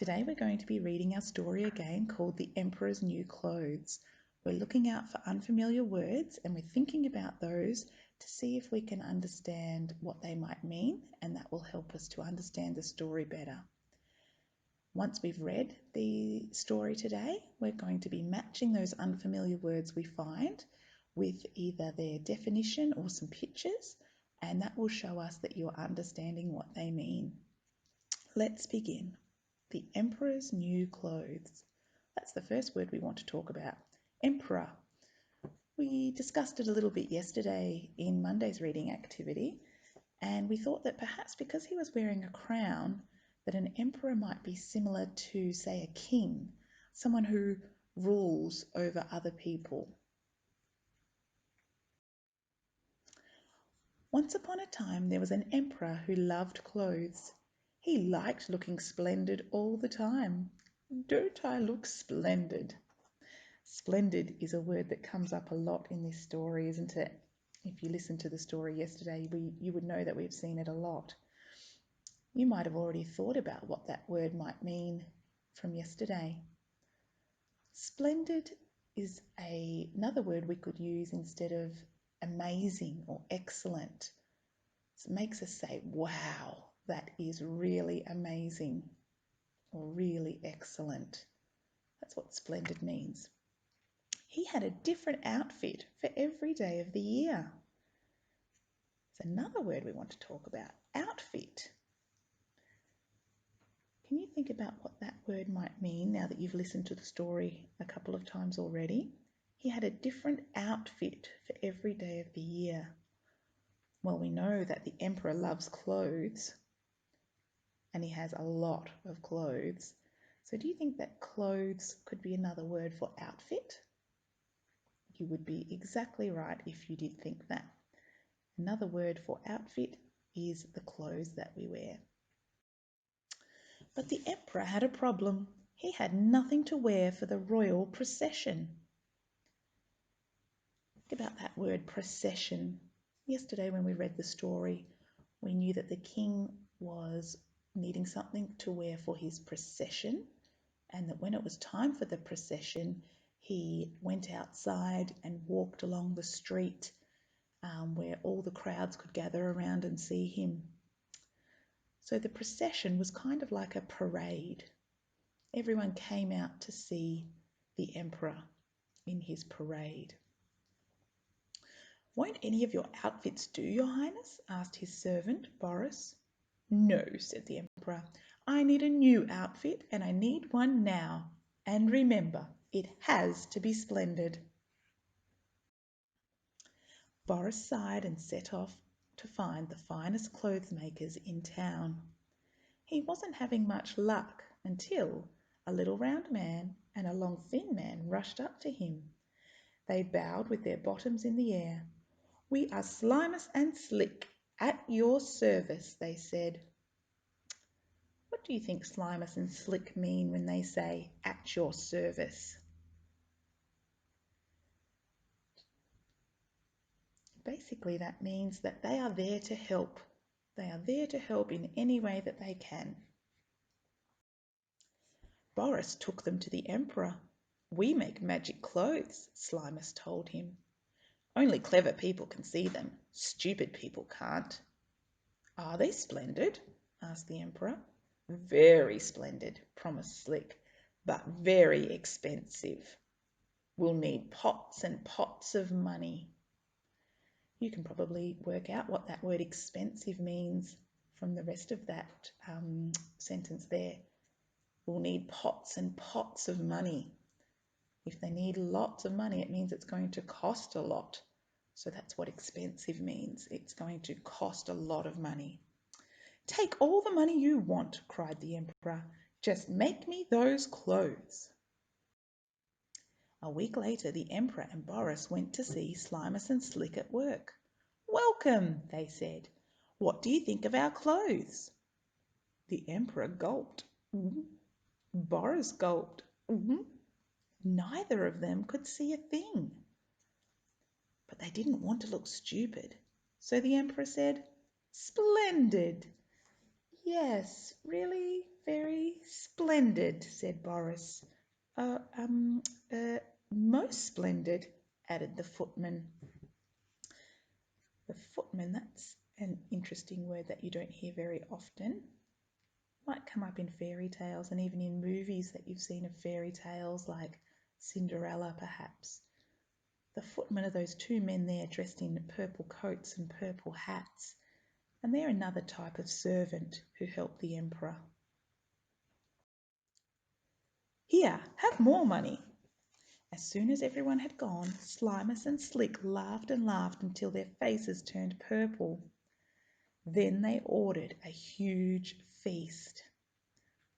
Today we're going to be reading our story again called The Emperor's New Clothes. We're looking out for unfamiliar words and we're thinking about those to see if we can understand what they might mean, and that will help us to understand the story better. Once we've read the story today, we're going to be matching those unfamiliar words we find with either their definition or some pictures, and that will show us that you're understanding what they mean. Let's begin. The Emperor's New Clothes. That's the first word we want to talk about. Emperor. We discussed it a little bit yesterday in Monday's reading activity, and we thought that perhaps because he was wearing a crown, that an emperor might be similar to, say, a king, someone who rules over other people. Once upon a time there was an emperor who loved clothes. He liked looking splendid all the time. Don't I look splendid? Splendid is a word that comes up a lot in this story, isn't it? If you listened to the story yesterday, you would know that we've seen it a lot. You might have already thought about what that word might mean from yesterday. Splendid is another word we could use instead of amazing or excellent. It makes us say, wow, that is really amazing or really excellent. That's what splendid means. He had a different outfit for every day of the year. It's another word we want to talk about, outfit. Can you think about what that word might mean now that you've listened to the story a couple of times already? He had a different outfit for every day of the year. Well, we know that the emperor loves clothes and he has a lot of clothes. So do you think that clothes could be another word for outfit? You would be exactly right if you did think that. Another word for outfit is the clothes that we wear. But the emperor had a problem. He had nothing to wear for the royal procession. Think about that word procession. Yesterday when we read the story, we knew that the king was needing something to wear for his procession, and that when it was time for the procession, he went outside and walked along the street where all the crowds could gather around and see him. So the procession was kind of like a parade. Everyone came out to see the emperor in his parade. "Won't any of your outfits do, your highness?" asked his servant, Boris. "No," said the emperor. "I need a new outfit, and I need one now. And remember, it has to be splendid." Boris sighed and set off to find the finest clothes makers in town. He wasn't having much luck until a little round man and a long thin man rushed up to him. They bowed with their bottoms in the air. "We are Slimus and Slick, at your service," they said. What do you think Slimus and Slick mean when they say "at your service"? Basically, that means that they are there to help. They are there to help in any way that they can. Boris took them to the emperor. "We make magic clothes," Slimus told him. "Only clever people can see them. Stupid people can't." "Are they splendid?" asked the emperor. "Very splendid," promised Slick, "but very expensive. We'll need pots and pots of money." You can probably work out what that word expensive means from the rest of that sentence there. We'll need pots and pots of money. If they need lots of money, it means it's going to cost a lot. So that's what expensive means. It's going to cost a lot of money. "Take all the money you want," cried the emperor. "Just make me those clothes." A week later, the emperor and Boris went to see Slimus and Slick at work. "Welcome," they said. "What do you think of our clothes?" The emperor gulped. Boris gulped. Neither of them could see a thing. But they didn't want to look stupid. So the emperor said, "Splendid. Yes, really very splendid." splendid, said Boris. Most splendid, added the footman. The footman, that's an interesting word that you don't hear very often. Might come up in fairy tales and even in movies that you've seen of fairy tales like Cinderella perhaps. The footmen are those two men there dressed in purple coats and purple hats, and they're another type of servant who help the emperor. Here, have more money. As soon as everyone had gone, Slimus and Slick laughed and laughed until their faces turned purple. Then they ordered a huge feast.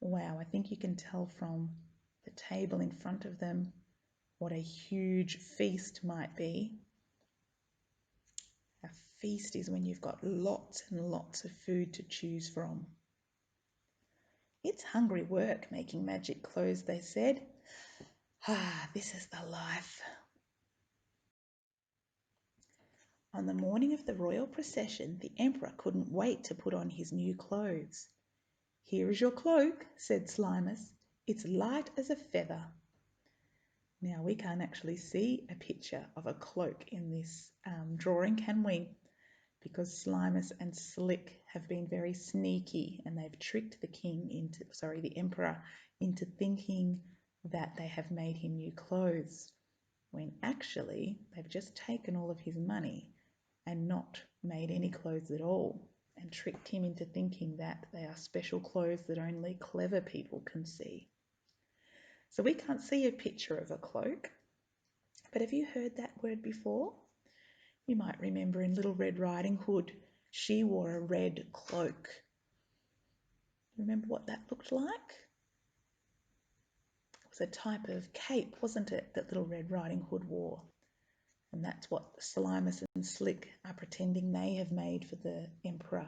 Wow, I think you can tell from the table in front of them what a huge feast might be. A feast is when you've got lots and lots of food to choose from. It's hungry work making magic clothes, they said. This is the life. On the morning of the royal procession, the emperor couldn't wait to put on his new clothes. Here is your cloak, said Slimus. It's light as a feather. Now, we can't actually see a picture of a cloak in this drawing, can we? Because Slimus and Slick have been very sneaky and they've tricked the emperor into thinking that they have made him new clothes, when actually they've just taken all of his money and not made any clothes at all, and tricked him into thinking that they are special clothes that only clever people can see. So we can't see a picture of a cloak, but have you heard that word before? You might remember in Little Red Riding Hood, she wore a red cloak. Remember what that looked like? It was a type of cape, wasn't it, that Little Red Riding Hood wore? And that's what Slimus and Slick are pretending they have made for the emperor.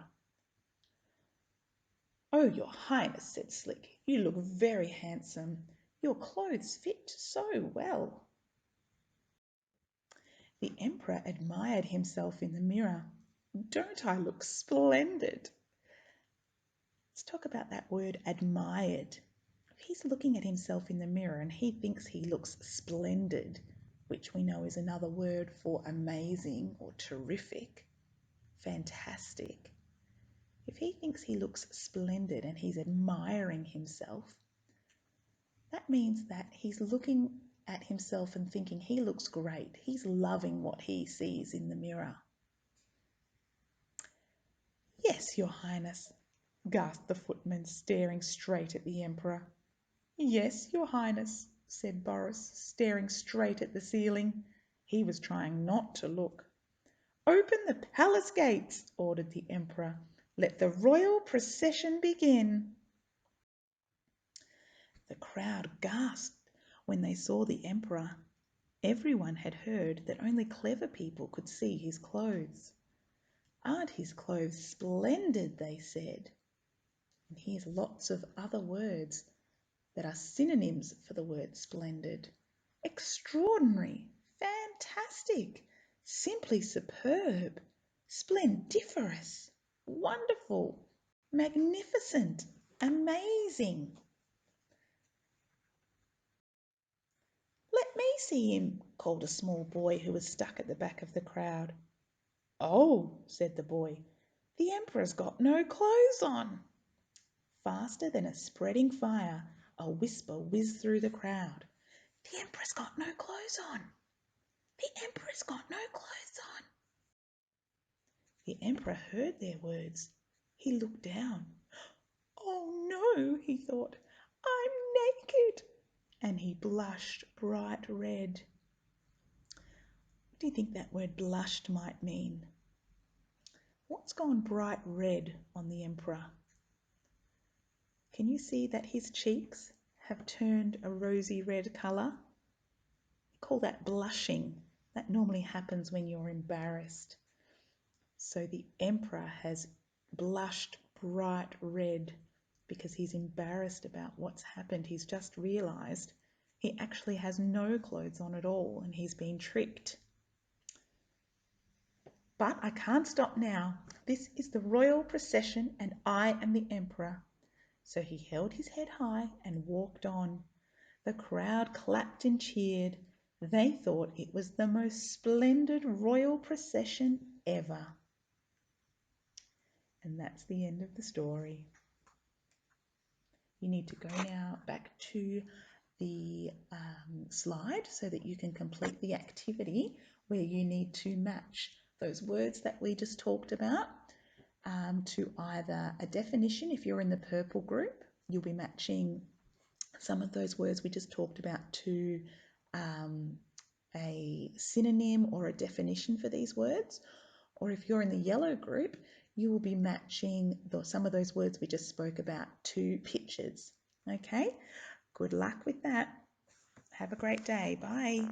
Oh, your highness, said Slick, you look very handsome. Your clothes fit so well. The emperor admired himself in the mirror. Don't I look splendid? Let's talk about that word admired. If he's looking at himself in the mirror and he thinks he looks splendid, which we know is another word for amazing or terrific, fantastic. If he thinks he looks splendid and he's admiring himself, that means that he's looking at himself and thinking he looks great. He's loving what he sees in the mirror. Yes, your highness, gasped the footman, staring straight at the emperor. Yes, your highness, said Boris, staring straight at the ceiling. He was trying not to look. Open the palace gates, ordered the emperor. Let the royal procession begin. The crowd gasped when they saw the emperor. Everyone had heard that only clever people could see his clothes. Aren't his clothes splendid, they said. And here's lots of other words that are synonyms for the word splendid. Extraordinary, fantastic, simply superb, splendiferous, wonderful, magnificent, amazing. Let me see him, called a small boy who was stuck at the back of the crowd. Oh, said the boy, the emperor's got no clothes on. Faster than a spreading fire, a whisper whizzed through the crowd. The emperor's got no clothes on. The emperor's got no clothes on. The emperor heard their words. He looked down. Oh no, he thought, I'm naked. And he blushed bright red. What do you think that word blushed might mean? What's gone bright red on the emperor? Can you see that his cheeks have turned a rosy red colour? We call that blushing. That normally happens when you're embarrassed. So the emperor has blushed bright red because he's embarrassed about what's happened. He's just realised he actually has no clothes on at all and he's been tricked. But I can't stop now. This is the royal procession and I am the emperor. So he held his head high and walked on. The crowd clapped and cheered. They thought it was the most splendid royal procession ever. And that's the end of the story. You need to go now back to the slide so that you can complete the activity where you need to match those words that we just talked about to either a definition. If you're in the purple group, you'll be matching some of those words we just talked about to a synonym or a definition for these words. Or if you're in the yellow group, you will be matching some of those words we just spoke about to pictures. Okay, good luck with that. Have a great day. Bye.